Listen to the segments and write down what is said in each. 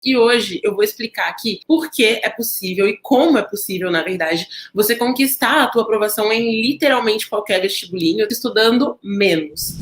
E hoje eu vou explicar aqui por que é possível e como é possível, na verdade, você conquistar a tua aprovação em literalmente qualquer vestibulinho estudando menos.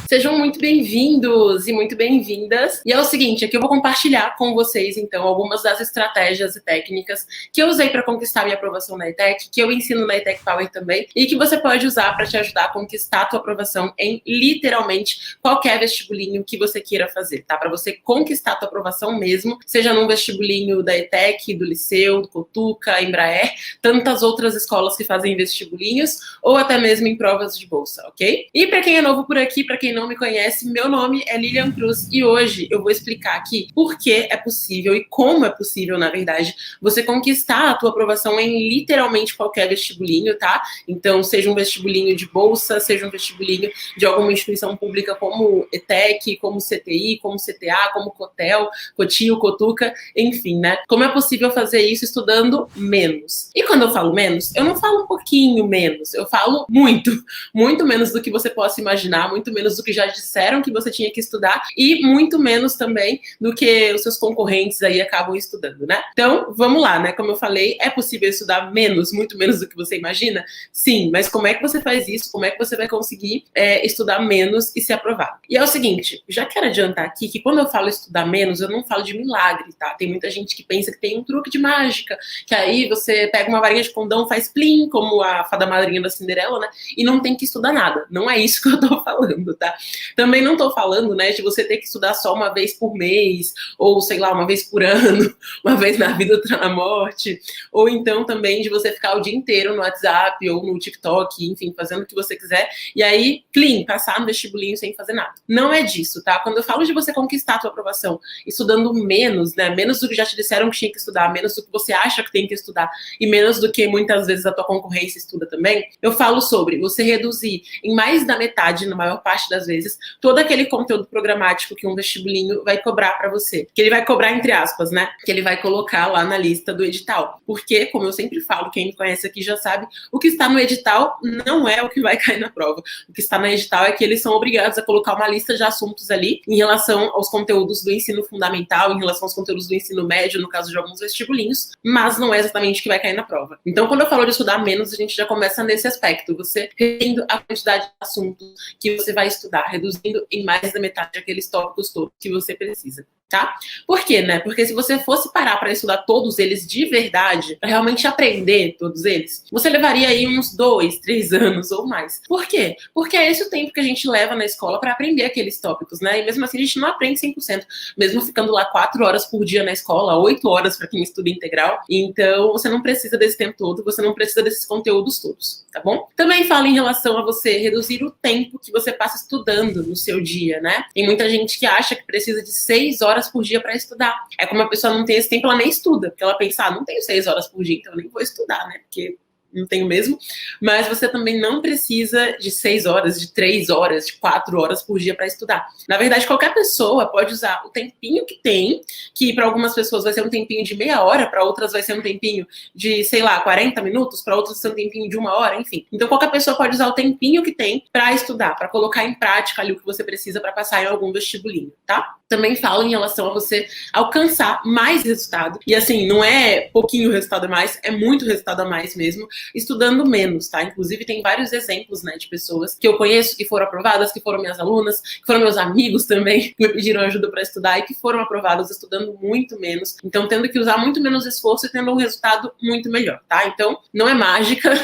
Sejam muito bem-vindos e muito bem-vindas. E é o seguinte, aqui eu vou compartilhar com vocês, então, algumas das estratégias e técnicas que eu usei para conquistar minha aprovação na ETEC, que eu ensino na ETEC Power também, e que você pode usar para te ajudar a conquistar a tua aprovação em literalmente qualquer vestibulinho que você queira fazer, tá? Para você conquistar a tua aprovação mesmo, seja num vestibulinho da ETEC, do Liceu, do Cotuca, Embraer, tantas outras escolas que fazem vestibulinhos, ou até mesmo em provas de bolsa, ok? E para quem é novo por aqui, para quem não me conhece, meu nome é Lilian Cruz e hoje eu vou explicar aqui por que é possível e como é possível, na verdade, você conquistar a tua aprovação em literalmente qualquer vestibulinho, tá? Então, seja um vestibulinho de bolsa, seja um vestibulinho de alguma instituição pública como ETEC, como CTI, como CTA, como Cotel, Cotil, Cotuca, enfim, né? Como é possível fazer isso estudando menos? E quando eu falo menos, eu não falo um pouquinho menos, eu falo muito, muito menos do que você possa imaginar, muito menos do que já disseram que você tinha que estudar e muito menos também do que os seus concorrentes aí acabam estudando, né? Então, vamos lá, né? Como eu falei, é possível estudar menos, muito menos do que você imagina? Sim, mas como é que você faz isso? Como é que você vai conseguir estudar menos e se aprovar? E é o seguinte, já quero adiantar aqui que quando eu falo estudar menos, eu não falo de milagre, tá? Tem muita gente que pensa que tem um truque de mágica, que aí você pega uma varinha de condão, faz plim, como a fada madrinha da Cinderela, né? E não tem que estudar nada. Não é isso que eu tô falando, tá? Também não tô falando, né, de você ter que estudar só uma vez por mês, ou sei lá, uma vez por ano, uma vez na vida, outra na morte, ou então também de você ficar o dia inteiro no WhatsApp ou no TikTok, enfim, fazendo o que você quiser, e aí, plim, passar no vestibulinho sem fazer nada. Não é disso, tá? Quando eu falo de você conquistar a tua aprovação estudando menos, né, menos do que já te disseram que tinha que estudar, menos do que você acha que tem que estudar, e menos do que muitas vezes a tua concorrência estuda também, eu falo sobre você reduzir em mais da metade, na maior parte das vezes, todo aquele conteúdo programático que um vestibulinho vai cobrar para você. Que ele vai cobrar, entre aspas, né? Que ele vai colocar lá na lista do edital. Porque, como eu sempre falo, quem me conhece aqui já sabe, o que está no edital não é o que vai cair na prova. O que está no edital é que eles são obrigados a colocar uma lista de assuntos ali em relação aos conteúdos do ensino fundamental, em relação aos conteúdos do ensino médio, no caso de alguns vestibulinhos, mas não é exatamente o que vai cair na prova. Então, quando eu falo de estudar menos, a gente já começa nesse aspecto. Você reduzindo a quantidade de assuntos que você vai estudar, reduzindo em mais da metade aqueles tópicos todos que você precisa, tá? Por quê, né? Porque se você fosse parar para estudar todos eles de verdade, para realmente aprender todos eles, você levaria aí uns 2, 3 anos ou mais. Por quê? Porque é esse o tempo que a gente leva na escola para aprender aqueles tópicos, né? E mesmo assim a gente não aprende 100%, mesmo ficando lá 4 horas por dia na escola, 8 horas para quem estuda integral. Então, você não precisa desse tempo todo, você não precisa desses conteúdos todos, tá bom? Também falo em relação a você reduzir o tempo que você passa estudando no seu dia, né? Tem muita gente que acha que precisa de 6 horas por dia para estudar. É como a pessoa não tem esse tempo, ela nem estuda, porque ela pensa, não tenho 6 horas por dia, então eu nem vou estudar, né? Porque não tenho mesmo, mas você também não precisa de 6 horas, de 3 horas, de 4 horas por dia para estudar. Na verdade, qualquer pessoa pode usar o tempinho que tem, que para algumas pessoas vai ser um tempinho de meia hora, para outras vai ser um tempinho de, sei lá, 40 minutos, para outras vai ser um tempinho de 1 hora, enfim. Então, qualquer pessoa pode usar o tempinho que tem para estudar, para colocar em prática ali o que você precisa para passar em algum vestibulinho, tá? Também falo em relação a você alcançar mais resultado. E assim, não é pouquinho resultado a mais, é muito resultado a mais mesmo, estudando menos, tá? Inclusive, tem vários exemplos, né, de pessoas que eu conheço que foram aprovadas, que foram minhas alunas, que foram meus amigos também, que me pediram ajuda para estudar e que foram aprovadas estudando muito menos. Então, tendo que usar muito menos esforço e tendo um resultado muito melhor, tá? Então, não é mágica,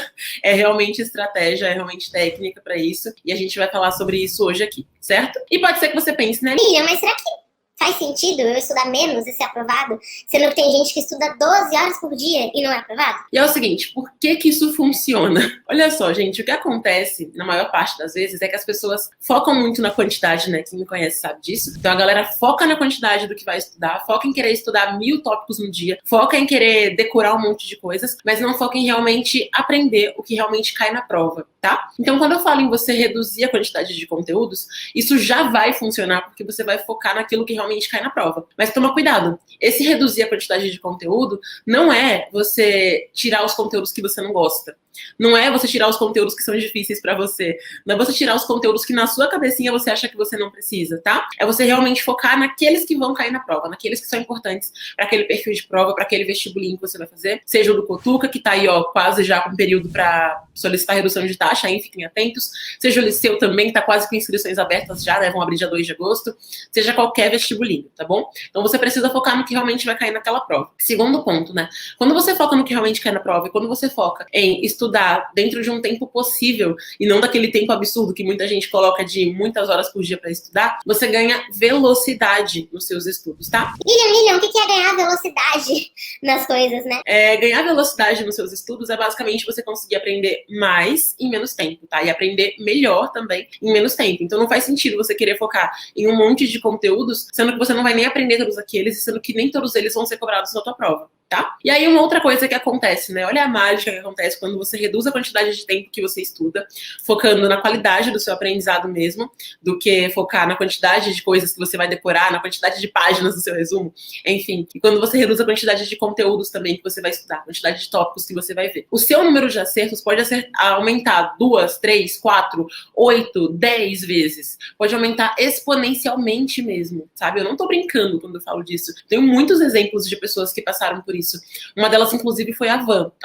é realmente estratégia, é realmente técnica para isso. E a gente vai falar sobre isso hoje aqui, certo? E pode ser que você pense, né? Lilian, mas será que faz sentido eu estudar menos e ser aprovado, sendo que tem gente que estuda 12 horas por dia e não é aprovado? E é o seguinte, por que que isso funciona? Olha só, gente, o que acontece, na maior parte das vezes, é que as pessoas focam muito na quantidade, né? Quem me conhece sabe disso. Então a galera foca na quantidade do que vai estudar, foca em querer estudar 1000 tópicos no dia, foca em querer decorar um monte de coisas, mas não foca em realmente aprender o que realmente cai na prova, tá? Então quando eu falo em você reduzir a quantidade de conteúdos, isso já vai funcionar, porque você vai focar naquilo que realmente cai na prova. Mas toma cuidado, esse reduzir a quantidade de conteúdo não é você tirar os conteúdos que você não gosta. Não é você tirar os conteúdos que são difíceis para você. Não é você tirar os conteúdos que na sua cabecinha você acha que você não precisa, tá? É você realmente focar naqueles que vão cair na prova, naqueles que são importantes para aquele perfil de prova, para aquele vestibulinho que você vai fazer. Seja o do Cotuca, que tá aí, ó, quase já com período para solicitar redução de taxa, aí fiquem atentos. Seja o Liceu também, que tá quase com inscrições abertas já, né? Vão abrir dia 2 de agosto. Seja qualquer vestibulinho, tá bom? Então você precisa focar no que realmente vai cair naquela prova. Segundo ponto, né? Quando você foca no que realmente cai na prova e quando você foca em estudar dentro de um tempo possível e não daquele tempo absurdo que muita gente coloca de muitas horas por dia para estudar, você ganha velocidade nos seus estudos, tá? Lilian, o que é ganhar velocidade nas coisas, né? Ganhar velocidade nos seus estudos é basicamente você conseguir aprender mais em menos tempo, tá? E aprender melhor também em menos tempo. Então não faz sentido você querer focar em um monte de conteúdos, sendo que você não vai nem aprender todos aqueles, e sendo que nem todos eles vão ser cobrados na tua prova, tá? E aí uma outra coisa que acontece, né? Olha a mágica que acontece quando você reduz a quantidade de tempo que você estuda, focando na qualidade do seu aprendizado mesmo, do que focar na quantidade de coisas que você vai decorar, na quantidade de páginas do seu resumo, enfim. E quando você reduz a quantidade de conteúdos também que você vai estudar, a quantidade de tópicos que você vai ver. O seu número de acertos pode aumentar 2, 3, 4, 8, 10 vezes. Pode aumentar exponencialmente mesmo, sabe? Eu não tô brincando quando eu falo disso. Tenho muitos exemplos de pessoas que passaram por isso. Uma delas, inclusive, foi a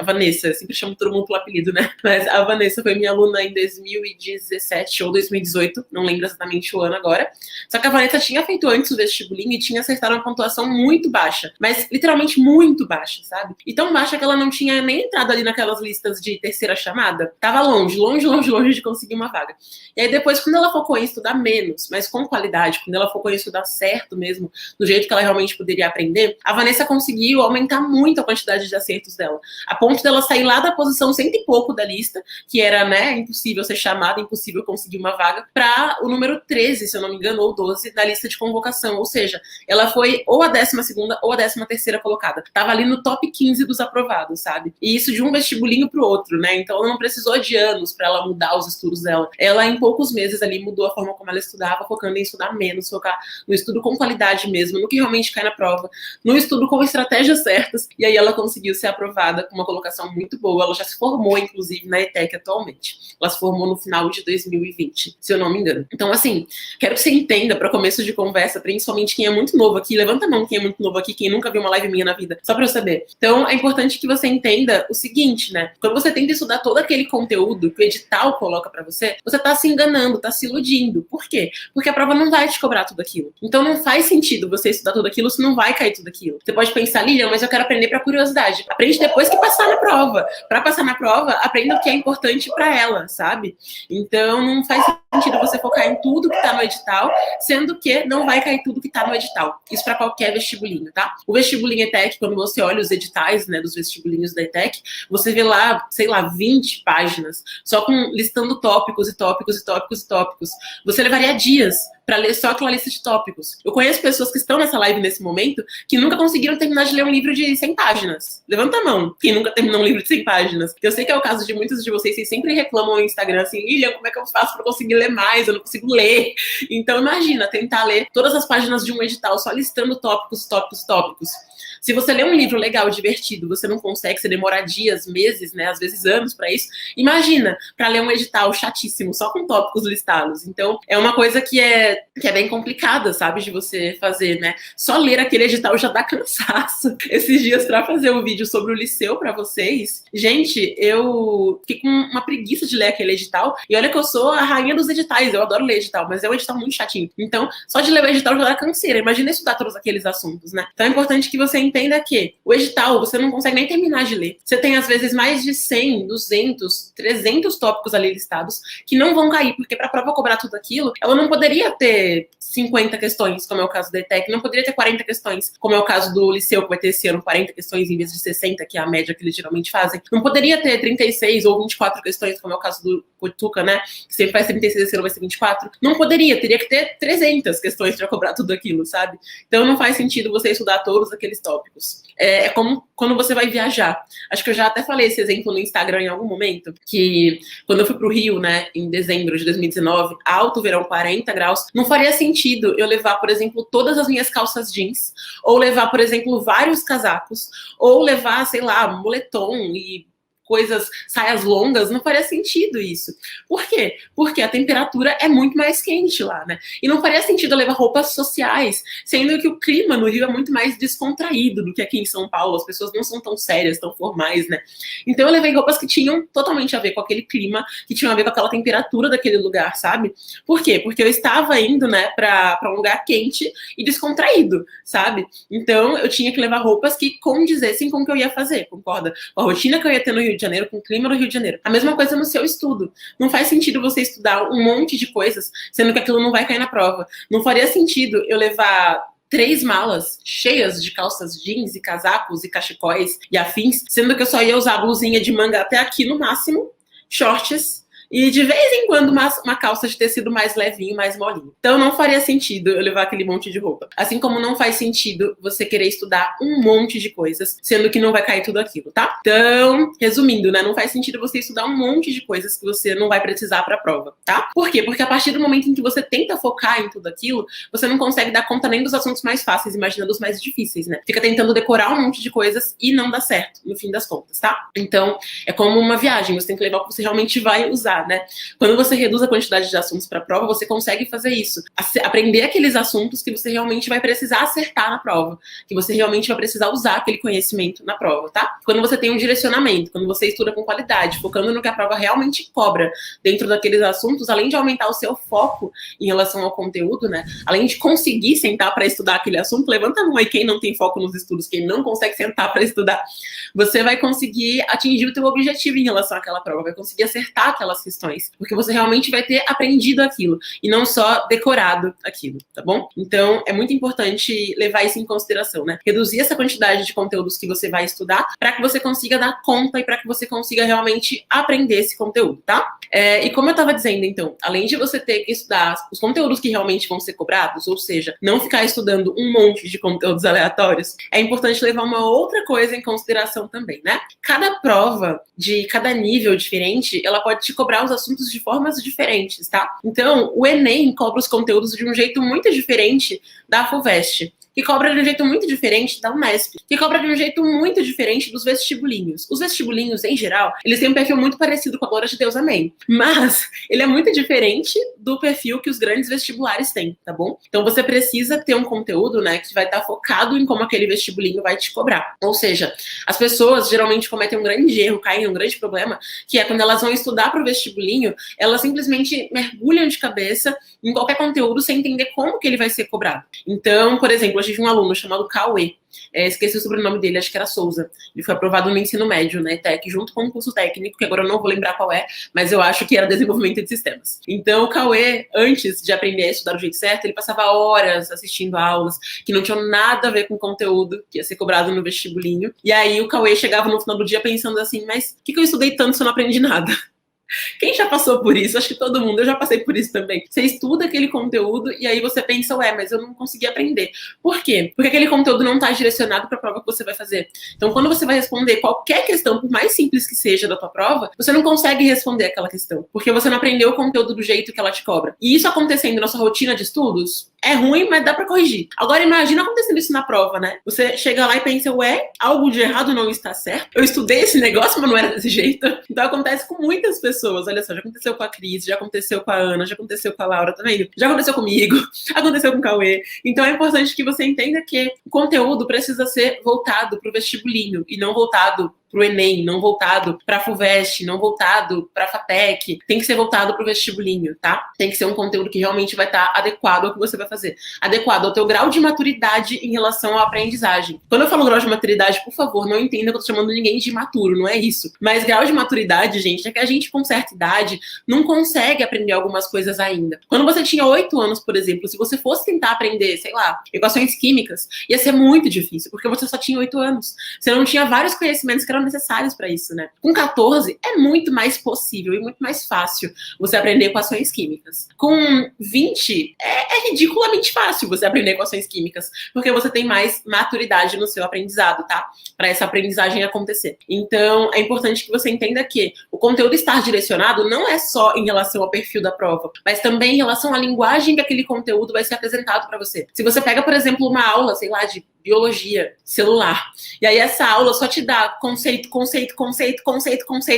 Vanessa. Eu sempre chamo todo mundo pelo apelido, né? Mas a Vanessa foi minha aluna em 2017 ou 2018, não lembro exatamente o ano agora. Só que a Vanessa tinha feito antes o vestibulinho e tinha acertado uma pontuação muito baixa, mas literalmente muito baixa, sabe? E tão baixa que ela não tinha nem entrado ali naquelas listas de terceira chamada. Tava longe de conseguir uma vaga. E aí depois, quando ela focou em estudar menos, mas com qualidade, quando ela focou em estudar certo mesmo, do jeito que ela realmente poderia aprender, a Vanessa conseguiu aumentar muito a quantidade de acertos dela, a ponto dela sair lá da posição 100 e pouco da lista, que era, né, impossível ser chamada, impossível conseguir uma vaga, para o número 13, se eu não me engano, ou 12 da lista de convocação. Ou seja, ela foi ou a 12ª ou a 13ª colocada. Tava ali no top 15 dos aprovados, sabe? E isso de um vestibulinho pro outro, né? Então ela não precisou de anos para ela mudar os estudos dela. Ela, em poucos meses ali, mudou a forma como ela estudava, focando em estudar menos, focar no estudo com qualidade mesmo, no que realmente cai na prova, no estudo com estratégias certas, e aí ela conseguiu ser aprovada com uma colocação muito boa. Ela já se formou, inclusive, na ETEC atualmente. Ela se formou no final de 2020, se eu não me engano. Então, assim, quero que você entenda, para começo de conversa, principalmente quem é muito novo aqui, levanta a mão quem é muito novo aqui, quem nunca viu uma live minha na vida, só para eu saber. Então, é importante que você entenda o seguinte, né? Quando você tenta estudar todo aquele conteúdo que o edital coloca para você, você tá se enganando, tá se iludindo. Por quê? Porque a prova não vai te cobrar tudo aquilo. Então, não faz sentido você estudar tudo aquilo se não vai cair tudo aquilo. Você pode pensar, Lilian, mas eu quero aprender para curiosidade. Aprende depois que passar na prova. Para passar na prova, aprenda o que é importante para ela, sabe? Então, não faz sentido você focar em tudo que tá no edital, sendo que não vai cair tudo que tá no edital. Isso para qualquer vestibulinho, tá? O vestibulinho ETEC, quando você olha os editais, né, dos vestibulinhos da ETEC, você vê lá, sei lá, 20 páginas, só listando tópicos e tópicos e tópicos e tópicos. Você levaria dias para ler só aquela lista de tópicos. Eu conheço pessoas que estão nessa live nesse momento que nunca conseguiram terminar de ler um livro de 100 páginas. Levanta a mão quem nunca terminou um livro de 100 páginas. Eu sei que é o caso de muitos de vocês sempre reclamam no Instagram assim, Lilian, como é que eu faço para conseguir ler mais? Eu não consigo ler. Então imagina, tentar ler todas as páginas de um edital só listando tópicos, tópicos, tópicos. Se você lê um livro legal, divertido, você não consegue, você demora dias, meses, né, às vezes anos para isso, imagina, para ler um edital chatíssimo, só com tópicos listados. Então, é uma coisa que é bem complicada, sabe, de você fazer, né? Só ler aquele edital já dá cansaço. Esses dias, para fazer um vídeo sobre o Liceu para vocês, gente, eu fiquei com uma preguiça de ler aquele edital, e olha que eu sou a rainha dos editais, eu adoro ler edital, mas é um edital muito chatinho. Então, só de ler o edital já dá canseira. Imagina estudar todos aqueles assuntos, né? Então, é importante que você entenda que o edital, você não consegue nem terminar de ler. Você tem, às vezes, mais de 100, 200, 300 tópicos ali listados que não vão cair, porque para a prova cobrar tudo aquilo, ela não poderia ter 50 questões, como é o caso da ETEC, não poderia ter 40 questões, como é o caso do Liceu, que vai ter esse ano 40 questões em vez de 60, que é a média que eles geralmente fazem. Não poderia ter 36 ou 24 questões, como é o caso do Cotuca, né? Que sempre faz 36, esse ano vai ser 24. Não poderia, teria que ter 300 questões para cobrar tudo aquilo, sabe? Então não faz sentido você estudar todos aqueles tópicos. É como quando você vai viajar. Acho que eu já até falei esse exemplo no Instagram em algum momento, que quando eu fui pro Rio, né, em dezembro de 2019, alto verão, 40 graus, não faria sentido eu levar, por exemplo, todas as minhas calças jeans, ou levar, por exemplo, vários casacos, ou levar, sei lá, moletom e coisas, saias longas, não faria sentido isso. Por quê? Porque a temperatura é muito mais quente lá, né? E não faria sentido eu levar roupas sociais, sendo que o clima no Rio é muito mais descontraído do que aqui em São Paulo. As pessoas não são tão sérias, tão formais, né? Então eu levei roupas que tinham totalmente a ver com aquele clima, que tinham a ver com aquela temperatura daquele lugar, sabe? Por quê? Porque eu estava indo, né, pra um lugar quente e descontraído, sabe? Então eu tinha que levar roupas que condizessem com o que eu ia fazer, concorda? Com a rotina que eu ia ter no Rio de Janeiro, com o clima no Rio de Janeiro. A mesma coisa no seu estudo. Não faz sentido você estudar um monte de coisas, sendo que aquilo não vai cair na prova. Não faria sentido eu levar 3 malas cheias de calças jeans e casacos e cachecóis e afins, sendo que eu só ia usar a blusinha de manga até aqui no máximo, shorts, e de vez em quando uma calça de tecido mais levinho, mais molinho. Então não faria sentido eu levar aquele monte de roupa. Assim como não faz sentido você querer estudar um monte de coisas, sendo que não vai cair tudo aquilo, tá? Então, resumindo, né? Não faz sentido você estudar um monte de coisas que você não vai precisar pra prova, tá? Por quê? Porque a partir do momento em que você tenta focar em tudo aquilo, você não consegue dar conta nem dos assuntos mais fáceis, imagina dos mais difíceis, né? Fica tentando decorar um monte de coisas e não dá certo, no fim das contas, tá? Então, é como uma viagem, você tem que levar o que você realmente vai usar, né? Quando você reduz a quantidade de assuntos para a prova, você consegue fazer isso. Aprender aqueles assuntos que você realmente vai precisar acertar na prova, que você realmente vai precisar usar aquele conhecimento na prova, tá? Quando você tem um direcionamento, quando você estuda com qualidade, focando no que a prova realmente cobra dentro daqueles assuntos, além de aumentar o seu foco em relação ao conteúdo, né? Além de conseguir sentar para estudar aquele assunto, levanta a mão aí quem não tem foco nos estudos, quem não consegue sentar para estudar, você vai conseguir atingir o teu objetivo em relação àquela prova, vai conseguir acertar aquelas questões, porque você realmente vai ter aprendido aquilo e não só decorado aquilo, tá bom? Então, é muito importante levar isso em consideração, né? Reduzir essa quantidade de conteúdos que você vai estudar para que você consiga dar conta e para que você consiga realmente aprender esse conteúdo, tá? E como eu estava dizendo, então, além de você ter que estudar os conteúdos que realmente vão ser cobrados, ou seja, não ficar estudando um monte de conteúdos aleatórios, é importante levar uma outra coisa em consideração também, né? Cada prova de cada nível diferente, ela pode te cobrar os assuntos de formas diferentes, tá? Então, o Enem cobra os conteúdos de um jeito muito diferente da FUVEST, que cobra de um jeito muito diferente da Unesp, que cobra de um jeito muito diferente dos vestibulinhos. Os vestibulinhos, em geral, eles têm um perfil muito parecido com a Glória de Deus, amém. Mas ele é muito diferente do perfil que os grandes vestibulares têm, tá bom? Então você precisa ter um conteúdo, né, que vai estar focado em como aquele vestibulinho vai te cobrar. Ou seja, as pessoas geralmente cometem um grande erro, caem em um grande problema, que é quando elas vão estudar para o vestibulinho, elas simplesmente mergulham de cabeça em qualquer conteúdo sem entender como que ele vai ser cobrado. Então, por exemplo, eu tive um aluno chamado Cauê, esqueci o sobrenome dele, acho que era Souza. Ele foi aprovado no ensino médio, né, TEC, junto com um curso técnico, que agora eu não vou lembrar qual é, mas eu acho que era desenvolvimento de sistemas. Então, o Cauê, antes de aprender a estudar do jeito certo, ele passava horas assistindo aulas que não tinham nada a ver com o conteúdo que ia ser cobrado no vestibulinho. E aí o Cauê chegava no final do dia pensando assim, mas o que eu estudei tanto se eu não aprendi nada? Quem já passou por isso? Acho que todo mundo, eu já passei por isso também. Você estuda aquele conteúdo e aí você pensa, mas eu não consegui aprender. Por quê? Porque aquele conteúdo não está direcionado para a prova que você vai fazer. Então, quando você vai responder qualquer questão, por mais simples que seja da tua prova, você não consegue responder aquela questão, porque você não aprendeu o conteúdo do jeito que ela te cobra. E isso acontecendo na sua rotina de estudos, é ruim, mas dá pra corrigir. Agora, imagina acontecendo isso na prova, né? Você chega lá e pensa, algo de errado não está certo. Eu estudei esse negócio, mas não era desse jeito. Então, acontece com muitas pessoas. Olha só, já aconteceu com a Cris, já aconteceu com a Ana, já aconteceu com a Laura, tá vendo? Já aconteceu comigo, aconteceu com o Cauê. Então, é importante que você entenda que o conteúdo precisa ser voltado pro vestibulinho e não voltado pro Enem, não voltado pra FUVEST, não voltado pra FATEC, tem que ser voltado pro vestibulinho, tá? Tem que ser um conteúdo que realmente vai estar adequado ao que você vai fazer, adequado ao teu grau de maturidade em relação à aprendizagem. Quando eu falo grau de maturidade, por favor, não entenda que eu tô chamando ninguém de imaturo, não é isso. Mas grau de maturidade, gente, é que a gente com certa idade não consegue aprender algumas coisas ainda. Quando você tinha 8 anos, por exemplo, se você fosse tentar aprender, sei lá, equações químicas, ia ser muito difícil, porque você só tinha 8 anos. Você não tinha vários conhecimentos que eram necessários para isso, né? Com 14 é muito mais possível e muito mais fácil você aprender equações químicas. Com 20 é ridiculamente fácil você aprender equações químicas, porque você tem mais maturidade no seu aprendizado, tá? Para essa aprendizagem acontecer. Então, é importante que você entenda que o conteúdo estar direcionado não é só em relação ao perfil da prova, mas também em relação à linguagem que aquele conteúdo vai ser apresentado para você. Se você pega, por exemplo, uma aula, sei lá, de biologia celular. E aí essa aula só te dá conceito,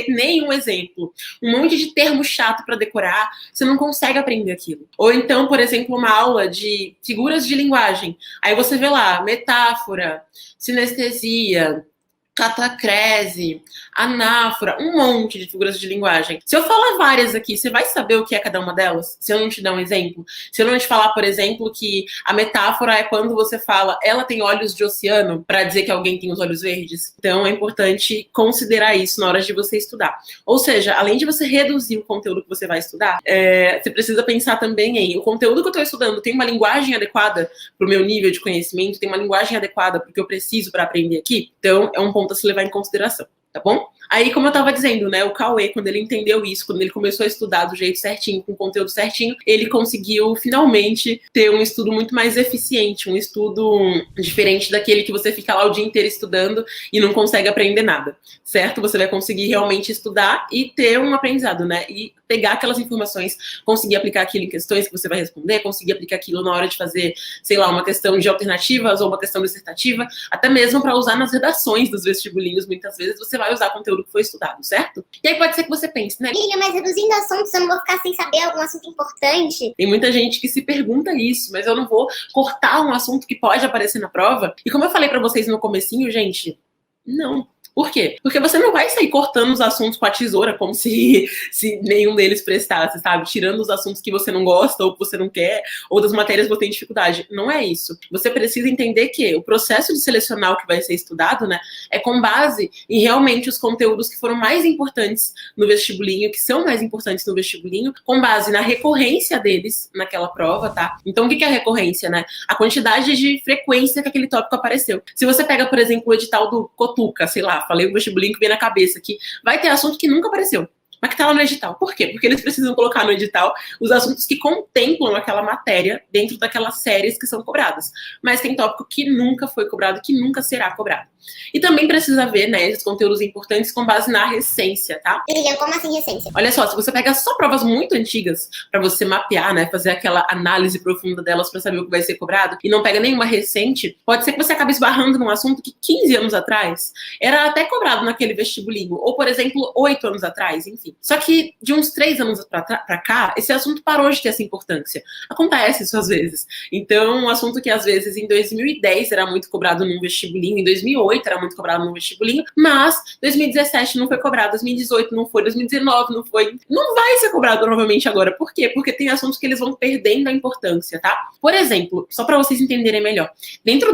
nenhum exemplo. Um monte de termo chato para decorar, você não consegue aprender aquilo. Ou então, por exemplo, uma aula de figuras de linguagem. Aí você vê lá, metáfora, sinestesia, catacrese, anáfora, um monte de figuras de linguagem. Se eu falar várias aqui, você vai saber o que é cada uma delas? Se eu não te dar um exemplo? Se eu não te falar, por exemplo, que a metáfora é quando você fala ela tem olhos de oceano, para dizer que alguém tem os olhos verdes? Então é importante considerar isso na hora de você estudar. Ou seja, além de você reduzir o conteúdo que você vai estudar, você precisa pensar também em o conteúdo que eu estou estudando tem uma linguagem adequada para o meu nível de conhecimento, tem uma linguagem adequada para o que eu preciso para aprender aqui? Então é um ponto a se levar em consideração, tá bom? Aí, como eu tava dizendo, né, o Cauê, quando ele entendeu isso, quando ele começou a estudar do jeito certinho, com o conteúdo certinho, ele conseguiu finalmente ter um estudo muito mais eficiente, um estudo diferente daquele que você fica lá o dia inteiro estudando e não consegue aprender nada, certo? Você vai conseguir realmente estudar e ter um aprendizado, né? E pegar aquelas informações, conseguir aplicar aquilo em questões que você vai responder, conseguir aplicar aquilo na hora de fazer, sei lá, uma questão de alternativas ou uma questão dissertativa, até mesmo para usar nas redações dos vestibulinhos, muitas vezes você vai usar conteúdo que foi estudado, certo? E aí pode ser que você pense, né? Lilian, mas reduzindo assuntos, eu não vou ficar sem saber algum assunto importante? Tem muita gente que se pergunta isso, mas eu não vou cortar um assunto que pode aparecer na prova. E como eu falei para vocês no comecinho, gente, não. Por quê? Porque você não vai sair cortando os assuntos com a tesoura como se nenhum deles prestasse, sabe? Tirando os assuntos que você não gosta ou que você não quer, ou das matérias que você tem dificuldade. Não é isso. Você precisa entender que o processo de selecionar o que vai ser estudado, né, é com base em realmente os conteúdos que foram mais importantes no vestibulinho, que são mais importantes no vestibulinho, com base na recorrência deles naquela prova, tá? Então, o que é a recorrência, né? A quantidade de frequência que aquele tópico apareceu. Se você pega, por exemplo, o edital do Cotuca, sei lá, falei o vestibulinho que vem na cabeça aqui, vai ter assunto que nunca apareceu, mas que tá lá no edital. Por quê? Porque eles precisam colocar no edital os assuntos que contemplam aquela matéria dentro daquelas séries que são cobradas. Mas tem tópico que nunca foi cobrado, que nunca será cobrado. E também precisa ver, né, esses conteúdos importantes com base na recência, tá? Lilian, como assim recência? Olha só, se você pega só provas muito antigas para você mapear, né, fazer aquela análise profunda delas para saber o que vai ser cobrado, e não pega nenhuma recente, pode ser que você acabe esbarrando num assunto que 15 anos atrás era até cobrado naquele vestibulinho, ou, por exemplo, 8 anos atrás, enfim. Só que de uns 3 anos para cá, esse assunto parou de ter essa importância. Acontece isso às vezes. Então, um assunto que às vezes em 2010 era muito cobrado num vestibulinho, em 2008 era muito cobrado num vestibulinho, mas 2017 não foi cobrado, 2018 não foi, 2019 não foi. Não vai ser cobrado novamente agora. Por quê? Porque tem assuntos que eles vão perdendo a importância, tá? Por exemplo, só para vocês entenderem melhor, dentro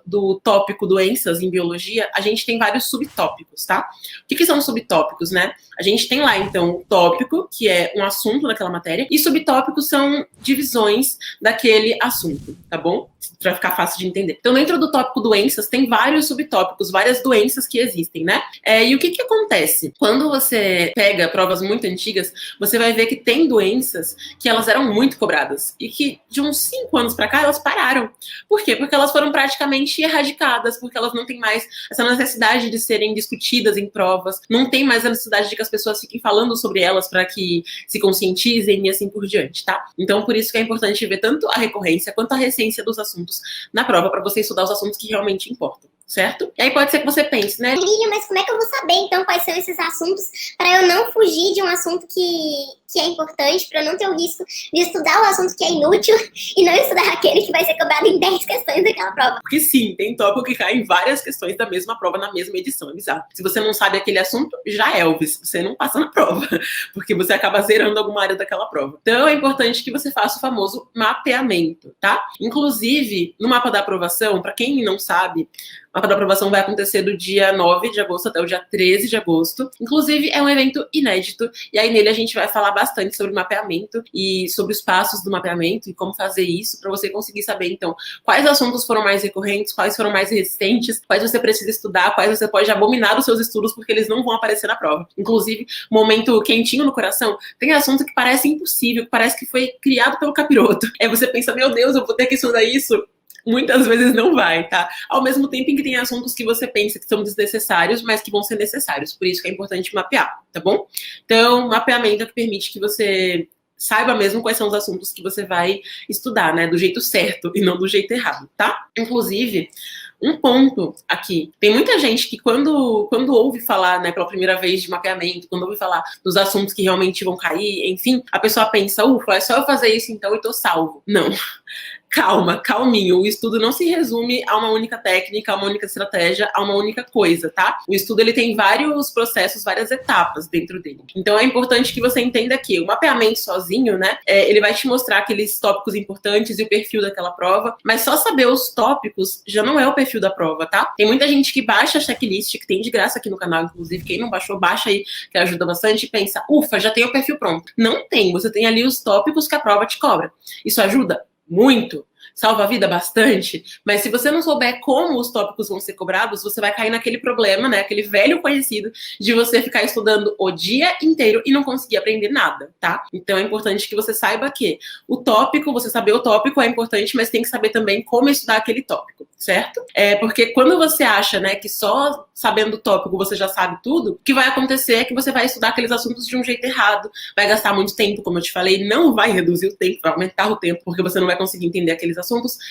do tópico doenças em biologia, a gente tem vários subtópicos, tá? O que são subtópicos, né? A gente tem lá, então, o tópico, que é um assunto daquela matéria, e subtópicos são divisões daquele assunto, tá bom? Pra ficar fácil de entender. Então, dentro do tópico doenças, tem vários subtópicos, várias doenças que existem, né? E o que acontece? Quando você pega provas muito antigas, você vai ver que tem doenças que elas eram muito cobradas, e que de uns 5 anos pra cá, elas pararam. Por quê? Porque elas foram praticamente erradicadas, porque elas não têm mais essa necessidade de serem discutidas em provas, não tem mais a necessidade de que as pessoas fiquem falando sobre elas para que se conscientizem e assim por diante, tá? Então, por isso que é importante ver tanto a recorrência quanto a recência dos assuntos na prova, para você estudar os assuntos que realmente importam, certo? E aí pode ser que você pense, né? Lilian, mas como é que eu vou saber, então, quais são esses assuntos para eu não fugir de um assunto que é importante, para eu não ter o risco de estudar o assunto que é inútil e não estudar aquele que vai ser cobrado em 10 questões daquela prova? Porque sim, tem tópico que cai em várias questões da mesma prova na mesma edição, é bizarro. Se você não sabe aquele assunto, já é Elvis, você não passa na prova, porque você acaba zerando alguma área daquela prova. Então é importante que você faça o famoso mapeamento, tá? Inclusive, no mapa da aprovação, para quem não sabe, o mapa da aprovação vai acontecer do dia 9 de agosto até o dia 13 de agosto. Inclusive, é um evento inédito. E aí, nele, a gente vai falar bastante sobre mapeamento e sobre os passos do mapeamento e como fazer isso, para você conseguir saber, então, quais assuntos foram mais recorrentes, quais foram mais resistentes, quais você precisa estudar, quais você pode abominar os seus estudos, porque eles não vão aparecer na prova. Inclusive, momento quentinho no coração, tem assunto que parece impossível, que parece que foi criado pelo capiroto. Aí você pensa, meu Deus, eu vou ter que estudar isso? Muitas vezes não vai, tá? Ao mesmo tempo em que tem assuntos que você pensa que são desnecessários, mas que vão ser necessários. Por isso que é importante mapear, tá bom? Então, mapeamento é o que permite que você saiba mesmo quais são os assuntos que você vai estudar, né? Do jeito certo e não do jeito errado, tá? Inclusive, Um ponto aqui. Tem muita gente que quando ouve falar, né, pela primeira vez de mapeamento, quando ouve falar dos assuntos que realmente vão cair, enfim, a pessoa pensa, ufa, é só eu fazer isso então e tô salvo. Não. Calma, calminho. O estudo não se resume a uma única técnica, a uma única estratégia, a uma única coisa, tá? O estudo, ele tem vários processos, várias etapas dentro dele. Então, é importante que você entenda que o mapeamento sozinho, né, ele vai te mostrar aqueles tópicos importantes e o perfil daquela prova, mas só saber os tópicos já não é o perfil da prova, tá? Tem muita gente que baixa a checklist, que tem de graça aqui no canal, inclusive, quem não baixou, baixa aí, que ajuda bastante, e pensa, ufa, já tem o perfil pronto. Não tem, você tem ali os tópicos que a prova te cobra. Isso ajuda? Muito. Salva a vida bastante, mas se você não souber como os tópicos vão ser cobrados, você vai cair naquele problema, né, aquele velho conhecido de você ficar estudando o dia inteiro e não conseguir aprender nada, tá? Então é importante que você saiba que o tópico, você saber o tópico é importante, mas tem que saber também como estudar aquele tópico, certo? Porque quando você acha, né, que só sabendo o tópico você já sabe tudo, o que vai acontecer é que você vai estudar aqueles assuntos de um jeito errado, vai gastar muito tempo, como eu te falei, não vai reduzir o tempo, vai aumentar o tempo, porque você não vai conseguir entender aqueles assuntos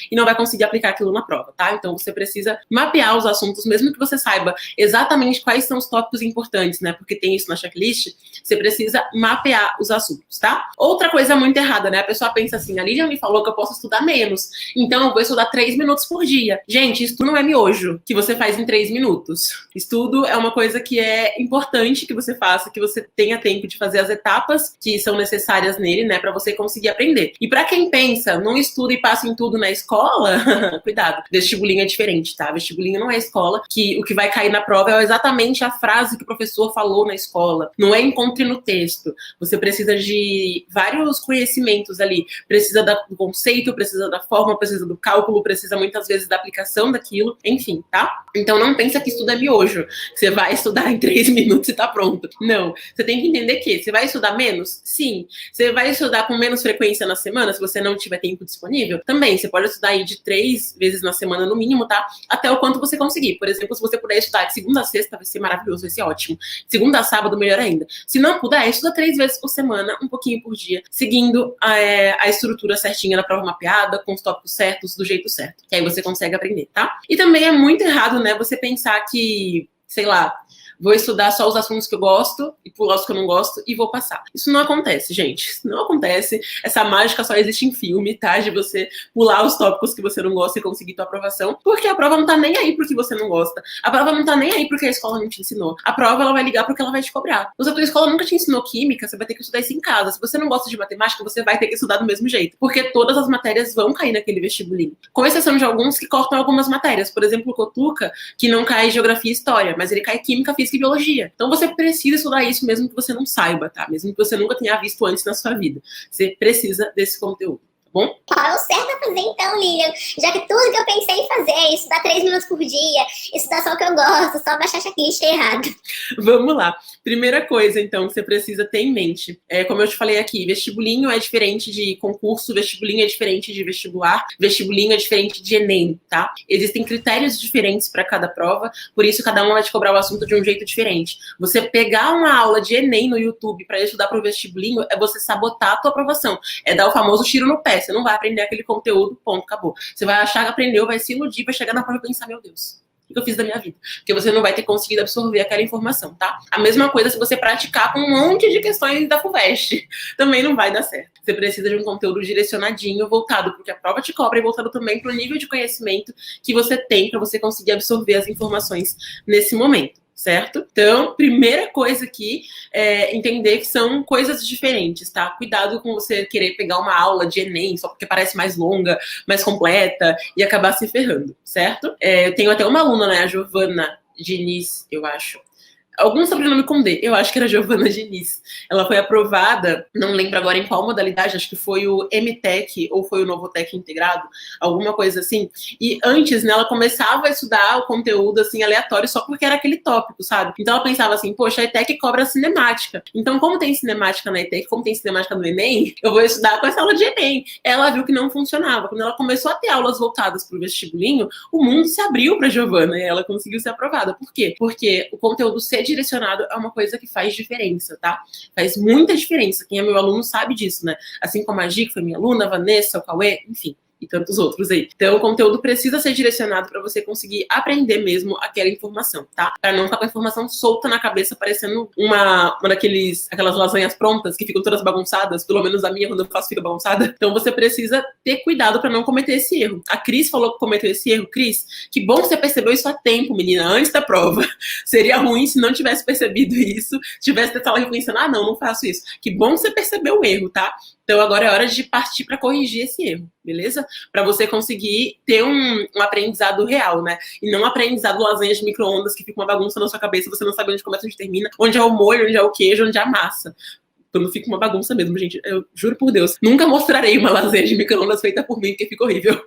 e não vai conseguir aplicar aquilo na prova, tá? Então você precisa mapear os assuntos, mesmo que você saiba exatamente quais são os tópicos importantes, né? Porque tem isso na checklist, você precisa mapear os assuntos, tá? Outra coisa muito errada, né? A pessoa pensa assim, a Lídia me falou que eu posso estudar menos, então eu vou estudar 3 minutos por dia. Gente, isso não é miojo que você faz em 3 minutos. Estudo é uma coisa que é importante que você faça, que você tenha tempo de fazer as etapas que são necessárias nele, né? Pra você conseguir aprender. E pra quem pensa, não estuda e passa em tudo na escola, cuidado, vestibulinho é diferente, tá? Vestibulinho não é escola, que o que vai cair na prova é exatamente a frase que o professor falou na escola, não é encontre no texto. Você precisa de vários conhecimentos ali, precisa do conceito, precisa da forma, precisa do cálculo, precisa muitas vezes da aplicação daquilo, enfim, tá? Então não pensa que estudo é miojo, você vai estudar em 3 minutos e tá pronto. Não, você tem que entender que você vai estudar menos? Sim. Você vai estudar com menos frequência na semana, se você não tiver tempo disponível? Também. Você pode estudar aí de 3 vezes na semana no mínimo, tá? Até o quanto você conseguir. Por exemplo, se você puder estudar de segunda a sexta, vai ser maravilhoso, vai ser ótimo. Segunda a sábado, melhor ainda. Se não puder, estuda 3 vezes por semana, um pouquinho por dia, seguindo a estrutura certinha da prova mapeada, com os tópicos certos, do jeito certo. Que aí você consegue aprender, tá? E também é muito errado, né, você pensar que, sei lá, vou estudar só os assuntos que eu gosto e pular os que eu não gosto e vou passar. Isso não acontece, gente. Isso não acontece. Essa mágica só existe em filme, tá? De você pular os tópicos que você não gosta e conseguir tua aprovação. Porque a prova não tá nem aí pro que você não gosta. A prova não tá nem aí porque a escola não te ensinou. A prova, ela vai ligar porque ela vai te cobrar. Se a tua escola nunca te ensinou química, você vai ter que estudar isso em casa. Se você não gosta de matemática, você vai ter que estudar do mesmo jeito. Porque todas as matérias vão cair naquele vestibulinho. Com exceção de alguns que cortam algumas matérias. Por exemplo, o Cotuca, que não cai geografia e história, mas ele cai química, física e biologia. Então você precisa estudar isso mesmo que você não saiba, tá? Mesmo que você nunca tenha visto antes na sua vida. Você precisa desse conteúdo. Bom? Qual é o certo a fazer então, Lilian? Já que tudo que eu pensei em fazer é estudar 3 minutos por dia, estudar só o que eu gosto, só baixar a checklist errado. Vamos lá. Primeira coisa, então, que você precisa ter em mente. Como eu te falei aqui, vestibulinho é diferente de concurso, vestibulinho é diferente de vestibular, vestibulinho é diferente de Enem, tá? Existem critérios diferentes para cada prova, por isso cada uma vai te cobrar o assunto de um jeito diferente. Você pegar uma aula de Enem no YouTube para estudar para o vestibulinho é você sabotar a tua aprovação. É dar o famoso tiro no pé. Você não vai aprender aquele conteúdo, ponto, acabou. Você vai achar que aprendeu, vai se iludir, vai chegar na prova e pensar, meu Deus, o que eu fiz da minha vida? Porque você não vai ter conseguido absorver aquela informação, tá? A mesma coisa se você praticar com um monte de questões da FUVEST. Também não vai dar certo. Você precisa de um conteúdo direcionadinho, voltado porque a prova te cobra e voltado também para o nível de conhecimento que você tem para você conseguir absorver as informações nesse momento. Certo? Então, primeira coisa aqui é entender que são coisas diferentes, tá? Cuidado com você querer pegar uma aula de Enem só porque parece mais longa, mais completa e acabar se ferrando, certo? Eu tenho até uma aluna, né? A Giovana Diniz, eu acho. Algum sobrenome com D, eu acho que era Giovana Diniz. Ela foi aprovada, não lembro agora em qual modalidade, acho que foi o MTech ou foi o Novotech integrado, alguma coisa assim. E antes, né, ela começava a estudar o conteúdo assim aleatório só porque era aquele tópico, sabe? Então ela pensava assim, poxa, a ETEC cobra cinemática. Então, como tem cinemática na ETEC, como tem cinemática no Enem, eu vou estudar com essa aula de Enem. Ela viu que não funcionava. Quando ela começou a ter aulas voltadas para o vestibulinho, o mundo se abriu para Giovana e ela conseguiu ser aprovada. Por quê? Porque o conteúdo direcionado é uma coisa que faz diferença, tá? Faz muita diferença. Quem é meu aluno sabe disso, né? Assim como a Gi, que foi minha aluna, a Vanessa, o Cauê, enfim. e tantos outros aí. Então, o conteúdo precisa ser direcionado para você conseguir aprender mesmo aquela informação, tá? Para não ficar com a informação solta na cabeça, parecendo aquelas lasanhas prontas que ficam todas bagunçadas, pelo menos a minha, quando eu faço, fica bagunçada. Então, você precisa ter cuidado para não cometer esse erro. A Cris falou que cometeu esse erro. Cris, que bom que você percebeu isso a tempo, menina, antes da prova. Seria ruim se não tivesse percebido isso, tivesse tentado reconhecendo, não faço isso. Que bom que você percebeu o erro, tá? Então, agora é hora de partir para corrigir esse erro, beleza? Para você conseguir ter um aprendizado real, né? E não um aprendizado lasanha de micro-ondas que fica uma bagunça na sua cabeça, você não sabe onde começa, onde termina, onde é o molho, onde é o queijo, onde é a massa. Quando fica uma bagunça mesmo, gente. Eu juro por Deus, nunca mostrarei uma lasanha de micro-ondas feita por mim, porque fica horrível.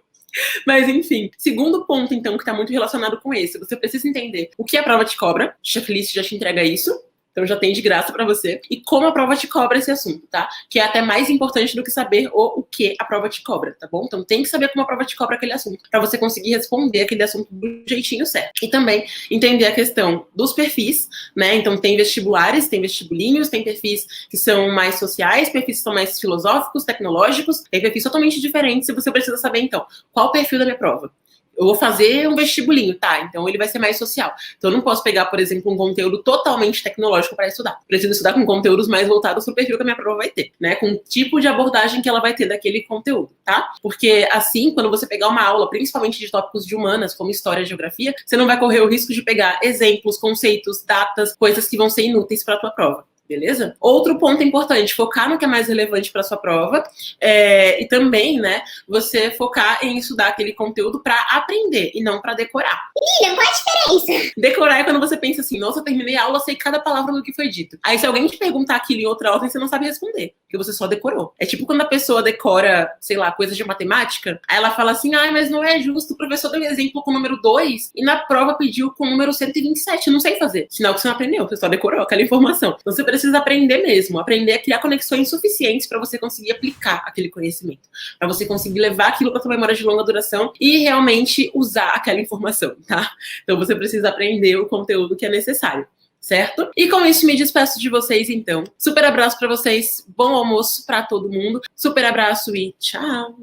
Mas, enfim. Segundo ponto, então, que está muito relacionado com esse. Você precisa entender o que a prova te cobra. O checklist já te entrega isso. Então já tem de graça para você. E como a prova te cobra esse assunto, tá? Que é até mais importante do que saber o que a prova te cobra, tá bom? Então tem que saber como a prova te cobra aquele assunto, para você conseguir responder aquele assunto do jeitinho certo. E também entender a questão dos perfis, né? Então tem vestibulares, tem vestibulinhos, tem perfis que são mais sociais, perfis que são mais filosóficos, tecnológicos, tem perfis totalmente diferentes e você precisa saber, então, qual o perfil da minha prova. Eu vou fazer um vestibulinho, tá? Então ele vai ser mais social. Então eu não posso pegar, por exemplo, um conteúdo totalmente tecnológico para estudar. Preciso estudar com conteúdos mais voltados para o perfil que a minha prova vai ter, né? Com o tipo de abordagem que ela vai ter daquele conteúdo, tá? Porque assim, quando você pegar uma aula, principalmente de tópicos de humanas, como história e geografia, você não vai correr o risco de pegar exemplos, conceitos, datas, coisas que vão ser inúteis para a tua prova. Beleza? Outro ponto importante, focar no que é mais relevante para sua prova e também, né, você focar em estudar aquele conteúdo para aprender e não para decorar. Lilian, qual a diferença? Decorar é quando você pensa assim, nossa, eu terminei a aula, sei cada palavra do que foi dito. Aí se alguém te perguntar aquilo em outra ordem, você não sabe responder, porque você só decorou. É tipo quando a pessoa decora, sei lá, coisas de matemática, aí ela fala assim, mas não é justo, o professor deu um exemplo com o número 2 e na prova pediu com o número 127, não sei fazer. Sinal que você não aprendeu, você só decorou aquela informação. Então você precisa aprender mesmo, aprender a criar conexões suficientes para você conseguir aplicar aquele conhecimento, para você conseguir levar aquilo para sua memória de longa duração e realmente usar aquela informação, tá? Então você precisa aprender o conteúdo que é necessário, certo? E com isso me despeço de vocês então. Super abraço para vocês, bom almoço para todo mundo, super abraço e tchau!